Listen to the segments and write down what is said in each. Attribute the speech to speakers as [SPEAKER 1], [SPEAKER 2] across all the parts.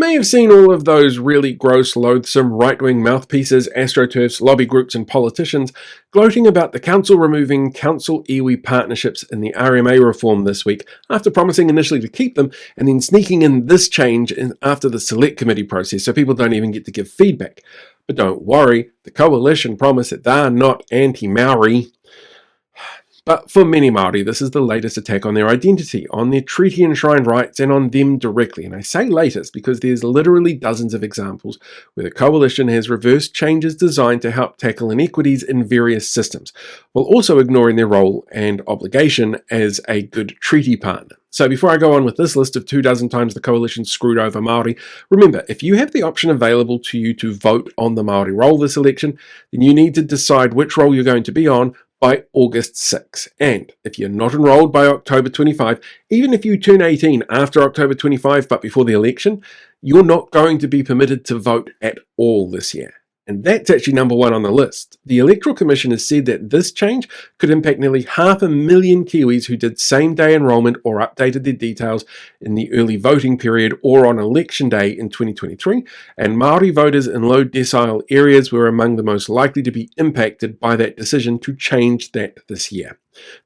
[SPEAKER 1] may have seen all of those really gross, loathsome right-wing mouthpieces, astroturfs, lobby groups and politicians gloating about the council removing council-iwi partnerships in the RMA reform this week after promising initially to keep them and then sneaking in this change after the select committee process so people don't even get to give feedback. But don't worry, the coalition promise that they're not anti-Maori. But for many Maori, this is the latest attack on their identity, on their treaty-enshrined rights, and on them directly. And I say latest because there's literally dozens of examples where the coalition has reversed changes designed to help tackle inequities in various systems, while also ignoring their role and obligation as a good treaty partner. So before I go on with this list of 24 times the coalition screwed over Maori, remember, if you have the option available to you to vote on the Maori role this election, then you need to decide which role you're going to be on by August 6. And if you're not enrolled by October 25, even if you turn 18 after October 25 but before the election, you're not going to be permitted to vote at all this year. And that's actually number one on the list. The Electoral Commission has said that this change could impact nearly 500,000 Kiwis who did same-day enrolment or updated their details in the early voting period or on election day in 2023, and Maori voters in low decile areas were among the most likely to be impacted by that decision to change that this year.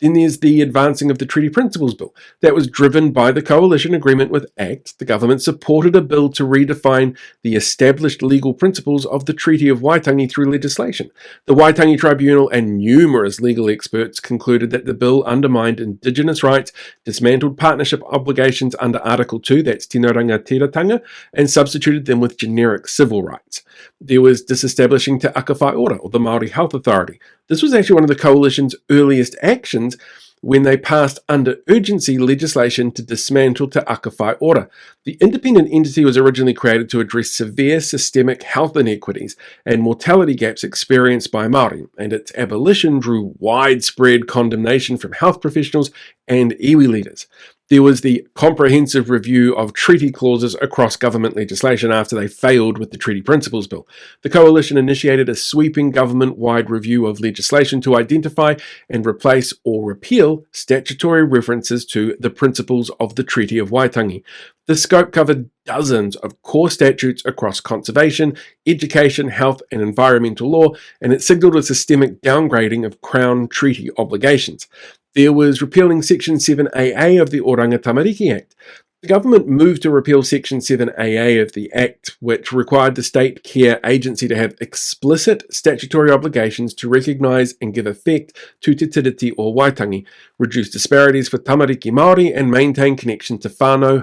[SPEAKER 1] Then there's the advancing of the Treaty Principles Bill. That was driven by the coalition agreement with ACT. The government supported a bill to redefine the established legal principles of the Treaty of Waitangi through legislation. The Waitangi Tribunal and numerous legal experts concluded that the bill undermined Indigenous rights, dismantled partnership obligations under Article 2, that's Tino Rangatiratanga, and substituted them with generic civil rights. There was disestablishing Te Akawhai Ora, or the Maori Health Authority. This was actually one of the coalition's earliest actions when they passed under urgency legislation to dismantle Te Akawhai Ora. The independent entity was originally created to address severe systemic health inequities and mortality gaps experienced by Maori, and its abolition drew widespread condemnation from health professionals and iwi leaders. There was the comprehensive review of treaty clauses across government legislation after they failed with the Treaty Principles Bill. The coalition initiated a sweeping government-wide review of legislation to identify and replace or repeal statutory references to the principles of the Treaty of Waitangi. The scope covered dozens of core statutes across conservation, education, health and environmental law, and it signalled a systemic downgrading of Crown treaty obligations. There was repealing Section 7AA of the Oranga Tamariki Act. The government moved to repeal Section 7AA of the Act, which required the State Care Agency to have explicit statutory obligations to recognise and give effect to Te Tiriti or Waitangi, reduce disparities for Tamariki Maori, and maintain connection to whānau,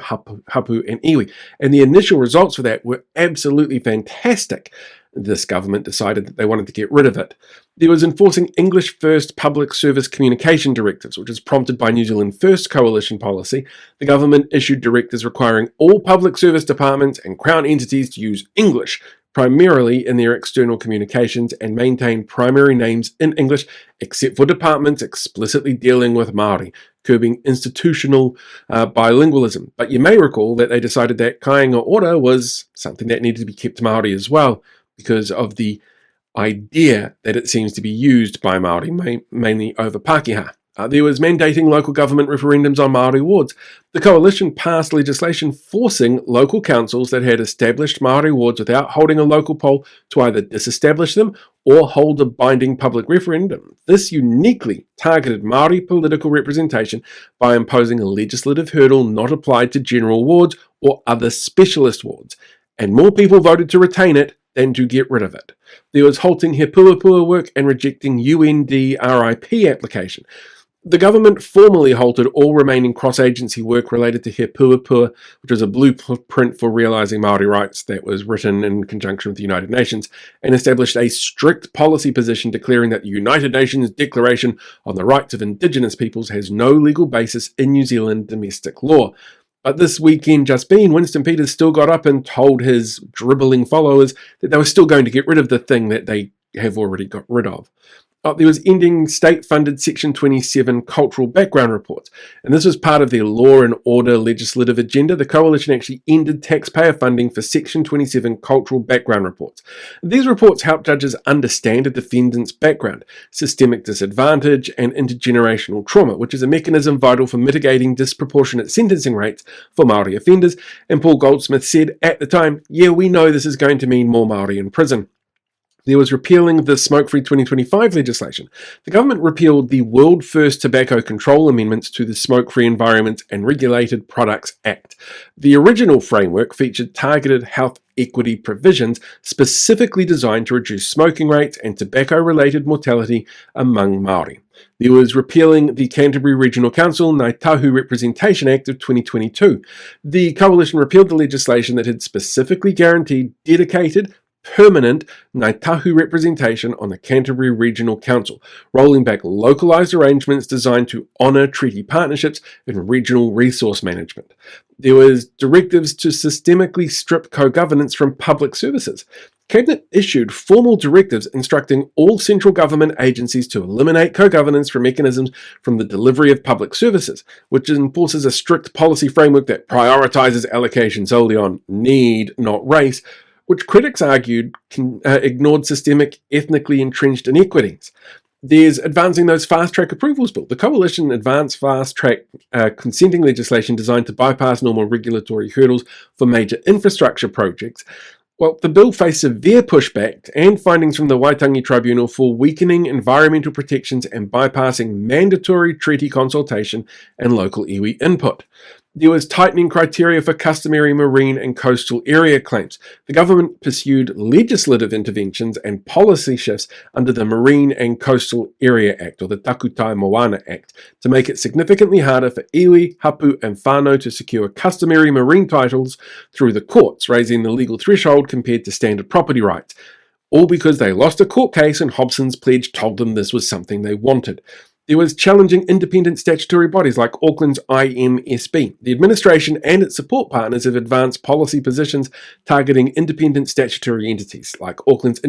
[SPEAKER 1] hapu and iwi. And the initial results for that were absolutely fantastic. This government decided that they wanted to get rid of it. There was enforcing English First Public Service Communication Directives, which is prompted by New Zealand First coalition policy. The government issued directives requiring all public service departments and Crown entities to use English, primarily in their external communications, and maintain primary names in English, except for departments explicitly dealing with Maori, curbing institutional bilingualism. But you may recall that they decided that kāinga ora was something that needed to be kept Maori as well, because of the idea that it seems to be used by Maori, mainly over Pākehā. There was mandating local government referendums on Maori wards. The coalition passed legislation forcing local councils that had established Maori wards without holding a local poll to either disestablish them or hold a binding public referendum. This uniquely targeted Maori political representation by imposing a legislative hurdle not applied to general wards or other specialist wards, and more people voted to retain it than to get rid of it. There was halting He Puapua work and rejecting UNDRIP application. The government formally halted all remaining cross-agency work related to He Puapua, which was a blueprint for realising Maori rights that was written in conjunction with the United Nations, and established a strict policy position declaring that the United Nations Declaration on the Rights of Indigenous Peoples has no legal basis in New Zealand domestic law. But this weekend just been, Winston Peters still got up and told his dribbling followers that they were still going to get rid of the thing that they have already got rid of. There was ending state-funded Section 27 cultural background reports, and this was part of their law and order legislative agenda. The coalition actually ended taxpayer funding for Section 27 cultural background reports. These reports help judges understand a defendant's background, systemic disadvantage, and intergenerational trauma, which is a mechanism vital for mitigating disproportionate sentencing rates for Maori offenders. And Paul Goldsmith said at the time, "Yeah, we know this is going to mean more Maori in prison." There was repealing the Smoke-Free 2025 legislation. The government repealed the world-first tobacco control amendments to the Smoke-Free Environments and Regulated Products Act. The original framework featured targeted health equity provisions specifically designed to reduce smoking rates and tobacco-related mortality among Maori. There was repealing the Canterbury Regional Council Ngāi Tahu Representation Act of 2022. The coalition repealed the legislation that had specifically guaranteed dedicated, permanent Ngāi Tahu representation on the Canterbury Regional Council, rolling back localised arrangements designed to honour treaty partnerships in regional resource management. There was directives to systemically strip co-governance from public services. Cabinet issued formal directives instructing all central government agencies to eliminate co-governance from mechanisms from the delivery of public services, which enforces a strict policy framework that prioritises allocation solely on need, not race, which critics argued ignored systemic, ethnically entrenched inequities. There's advancing those fast-track approvals bill. The coalition advanced fast-track consenting legislation designed to bypass normal regulatory hurdles for major infrastructure projects. Well, the bill faced severe pushback and findings from the Waitangi Tribunal for weakening environmental protections and bypassing mandatory treaty consultation and local iwi input. There was tightening criteria for customary marine and coastal area claims. The government pursued legislative interventions and policy shifts under the Marine and Coastal Area Act, or the Takutai Moana Act, to make it significantly harder for iwi, hapu, and whānau to secure customary marine titles through the courts, raising the legal threshold compared to standard property rights. All because they lost a court case and Hobson's pledge told them this was something they wanted. There was challenging independent statutory bodies like Auckland's IMSB. The administration and its support partners have advanced policy positions targeting independent statutory entities like Auckland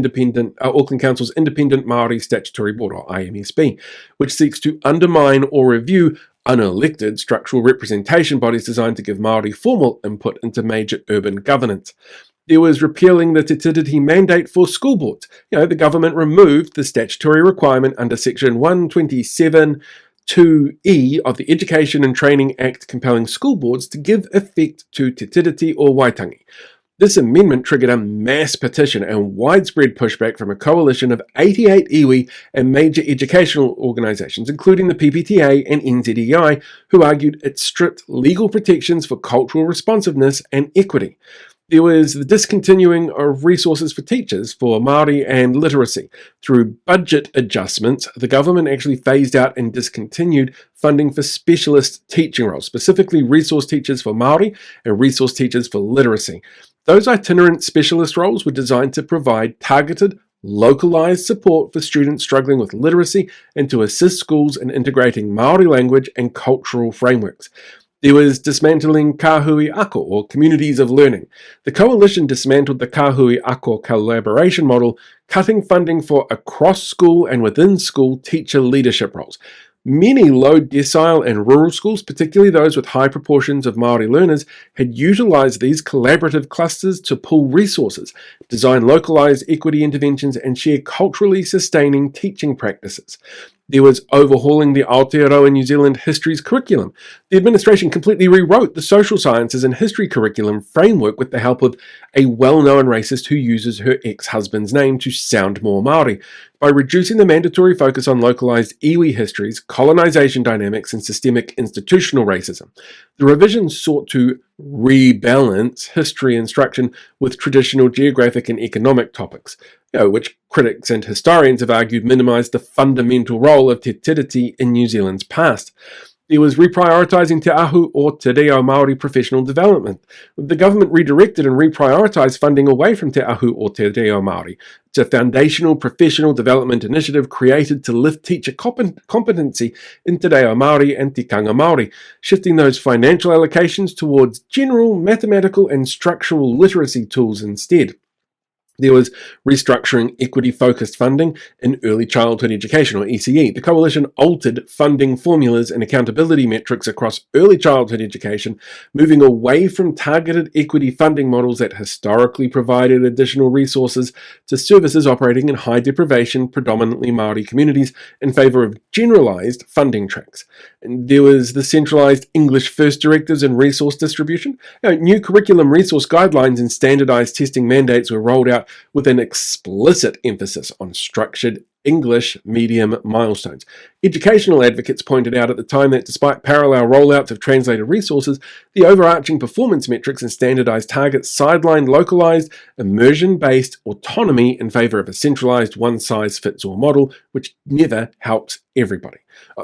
[SPEAKER 1] Council's Independent Maori Statutory Board, or IMSB, which seeks to undermine or review unelected structural representation bodies designed to give Maori formal input into major urban governance. There was repealing the te tiriti mandate for school boards. The government removed the statutory requirement under Section 127 2E of the Education and Training Act compelling school boards to give effect to te tiriti or waitangi. This amendment triggered a mass petition and widespread pushback from a coalition of 88 iwi and major educational organisations, including the PPTA and NZEI, who argued it stripped legal protections for cultural responsiveness and equity. There was the discontinuing of resources for teachers for Māori and literacy. Through budget adjustments, the government actually phased out and discontinued funding for specialist teaching roles, specifically resource teachers for Māori and resource teachers for literacy. Those itinerant specialist roles were designed to provide targeted, localised support for students struggling with literacy and to assist schools in integrating Māori language and cultural frameworks. There was dismantling Kahui Ako, or communities of learning. The coalition dismantled the Kahui Ako collaboration model, cutting funding for across-school and within-school teacher leadership roles. Many low decile and rural schools, particularly those with high proportions of Māori learners, had utilised these collaborative clusters to pool resources, design localised equity interventions, and share culturally sustaining teaching practices. There was overhauling the Aotearoa New Zealand history's curriculum. The administration completely rewrote the social sciences and history curriculum framework with the help of a well-known racist who uses her ex-husband's name to sound more Māori. By reducing the mandatory focus on localised iwi histories, colonisation dynamics, and systemic institutional racism, the revisions sought to rebalance history instruction with traditional geographic and economic topics, which critics and historians have argued minimised the fundamental role of te tiriti in New Zealand's past. There was reprioritising te ahu or te reo Māori professional development. The government redirected and reprioritised funding away from te ahu or te reo Māori. It's a foundational professional development initiative created to lift teacher competency in te reo Māori and tikanga Māori, shifting those financial allocations towards general mathematical and structural literacy tools instead. There was restructuring equity-focused funding in early childhood education, or ECE. The coalition altered funding formulas and accountability metrics across early childhood education, moving away from targeted equity funding models that historically provided additional resources to services operating in high deprivation, predominantly Maori communities, in favour of generalised funding tracks. And there was the centralised English first directives and resource distribution. New curriculum resource guidelines and standardised testing mandates were rolled out with an explicit emphasis on structured English medium milestones. Educational advocates pointed out at the time that despite parallel rollouts of translated resources, the overarching performance metrics and standardized targets sidelined localized, immersion-based autonomy in favor of a centralized one-size-fits-all model, which never helps everybody.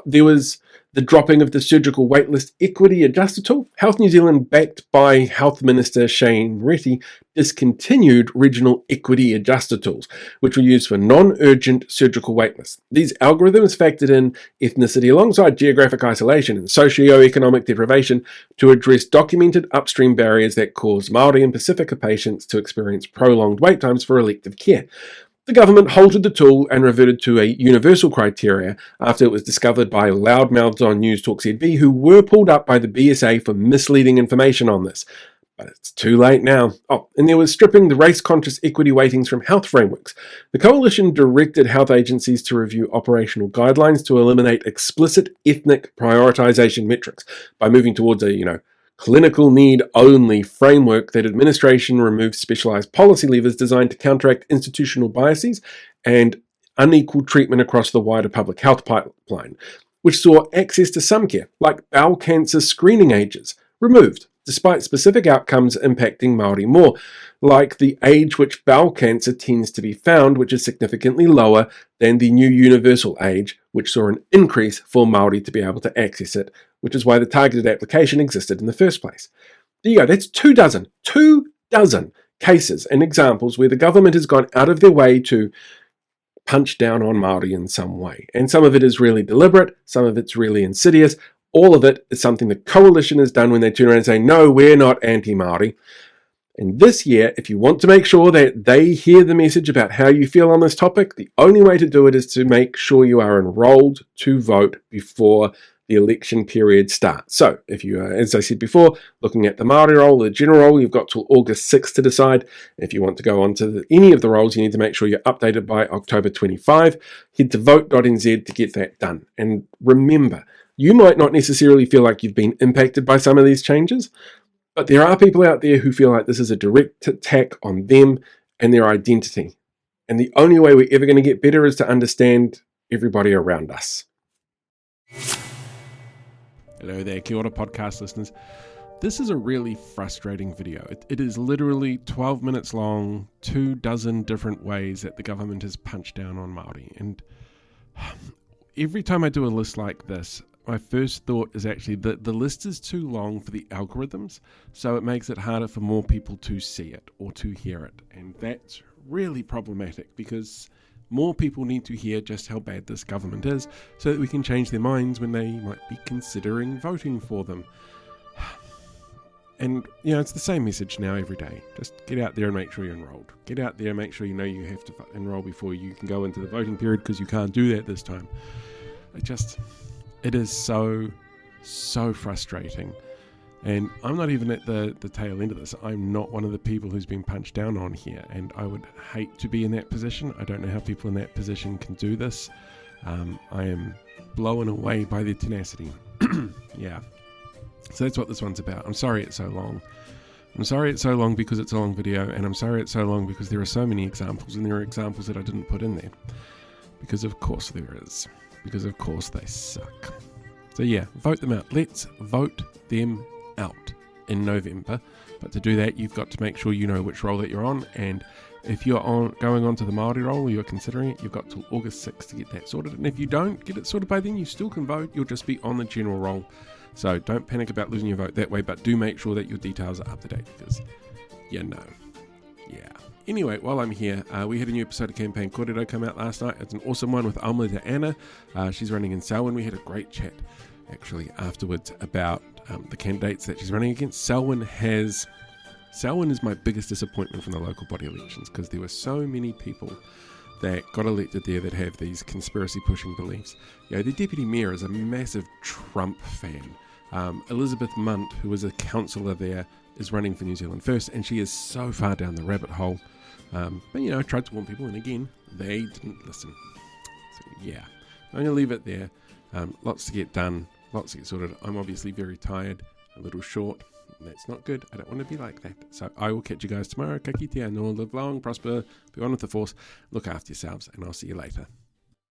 [SPEAKER 1] There was the dropping of the surgical waitlist equity adjuster tool. Health New Zealand, backed by Health Minister Shane Reti, discontinued regional equity adjuster tools, which were used for non-urgent surgical waitlists. These algorithms factored in ethnicity alongside geographic isolation and socio-economic deprivation to address documented upstream barriers that cause Maori and Pacifica patients to experience prolonged wait times for elective care. The government halted the tool and reverted to a universal criteria after it was discovered by loudmouths on News Talk ZB who were pulled up by the BSA for misleading information on this. But it's too late now. And there was stripping the race-conscious equity weightings from health frameworks. The coalition directed health agencies to review operational guidelines to eliminate explicit ethnic prioritization metrics by moving towards a, clinical need only framework that administration removes specialized policy levers designed to counteract institutional biases and unequal treatment across the wider public health pipeline, which saw access to some care, like bowel cancer screening ages, removed, despite specific outcomes impacting Maori more, like the age which bowel cancer tends to be found, which is significantly lower than the new universal age, which saw an increase for Maori to be able to access it, which is why the targeted application existed in the first place. There you go, that's 24 cases and examples where the government has gone out of their way to punch down on Maori in some way. And some of it is really deliberate, some of it's really insidious. All of it is something the coalition has done when they turn around and say, no, we're not anti-Maori. And this year, if you want to make sure that they hear the message about how you feel on this topic, the only way to do it is to make sure you are enrolled to vote before the election period starts. So if you are, as I said before, looking at the Maori roll, the general roll, you've got till August 6th to decide. If you want to go on to any of the rolls, you need to make sure you're updated by October 25. Head to vote.nz to get that done. And remember, you might not necessarily feel like you've been impacted by some of these changes, but there are people out there who feel like this is a direct attack on them and their identity. And the only way we're ever going to get better is to understand everybody around us. Hello there, Kia ora podcast listeners. This is a really frustrating video. It is literally 12 minutes long, 24 different ways that the government has punched down on Maori. And every time I do a list like this, my first thought is actually that the list is too long for the algorithms, so it makes it harder for more people to see it or to hear it. And that's really problematic because more people need to hear just how bad this government is so that we can change their minds when they might be considering voting for them. And, it's the same message now every day. Just get out there and make sure you're enrolled. Get out there and make sure you know you have to enroll before you can go into the voting period because you can't do that this time. It is so frustrating. And I'm not even at the tail end of this. I'm not one of the people who's been punched down on here. And I would hate to be in that position. I don't know how people in that position can do this. I am blown away by their tenacity. Yeah. So that's what this one's about. I'm sorry it's so long. I'm sorry it's so long because it's a long video. And I'm sorry it's so long because there are so many examples. And there are examples that I didn't put in there. Because of course there is. Because of course they suck. So yeah, vote them out. Let's vote them out in November. But to do that, you've got to make sure you know which roll that you're on. And if you're going on to the Maori roll or you're considering it, you've got till August 6th to get that sorted. And if you don't get it sorted by then, you still can vote. You'll just be on the general roll. So don't panic about losing your vote that way, but do make sure that your details are up to date because, Yeah. Anyway, while I'm here, we had a new episode of Campaign Kōrero come out last night. It's an awesome one with Alma Anna. She's running in Selwyn. We had a great chat, actually, afterwards about the candidates that she's running against. Selwyn has Selwyn is my biggest disappointment from the local body elections because there were so many people that got elected there that have these conspiracy pushing beliefs. The deputy mayor is a massive Trump fan. Elizabeth Munt, who was a councillor there, is running for New Zealand First, and she is so far down the rabbit hole. But I tried to warn people, and again, they didn't listen. So yeah, I'm going to leave it there. Lots to get done, lots to get sorted. I'm obviously very tired, a little short. That's not good. I don't want to be like that. So I will catch you guys tomorrow. Ka kite anō, live long, prosper, be on with the force, look after yourselves, and I'll see you later.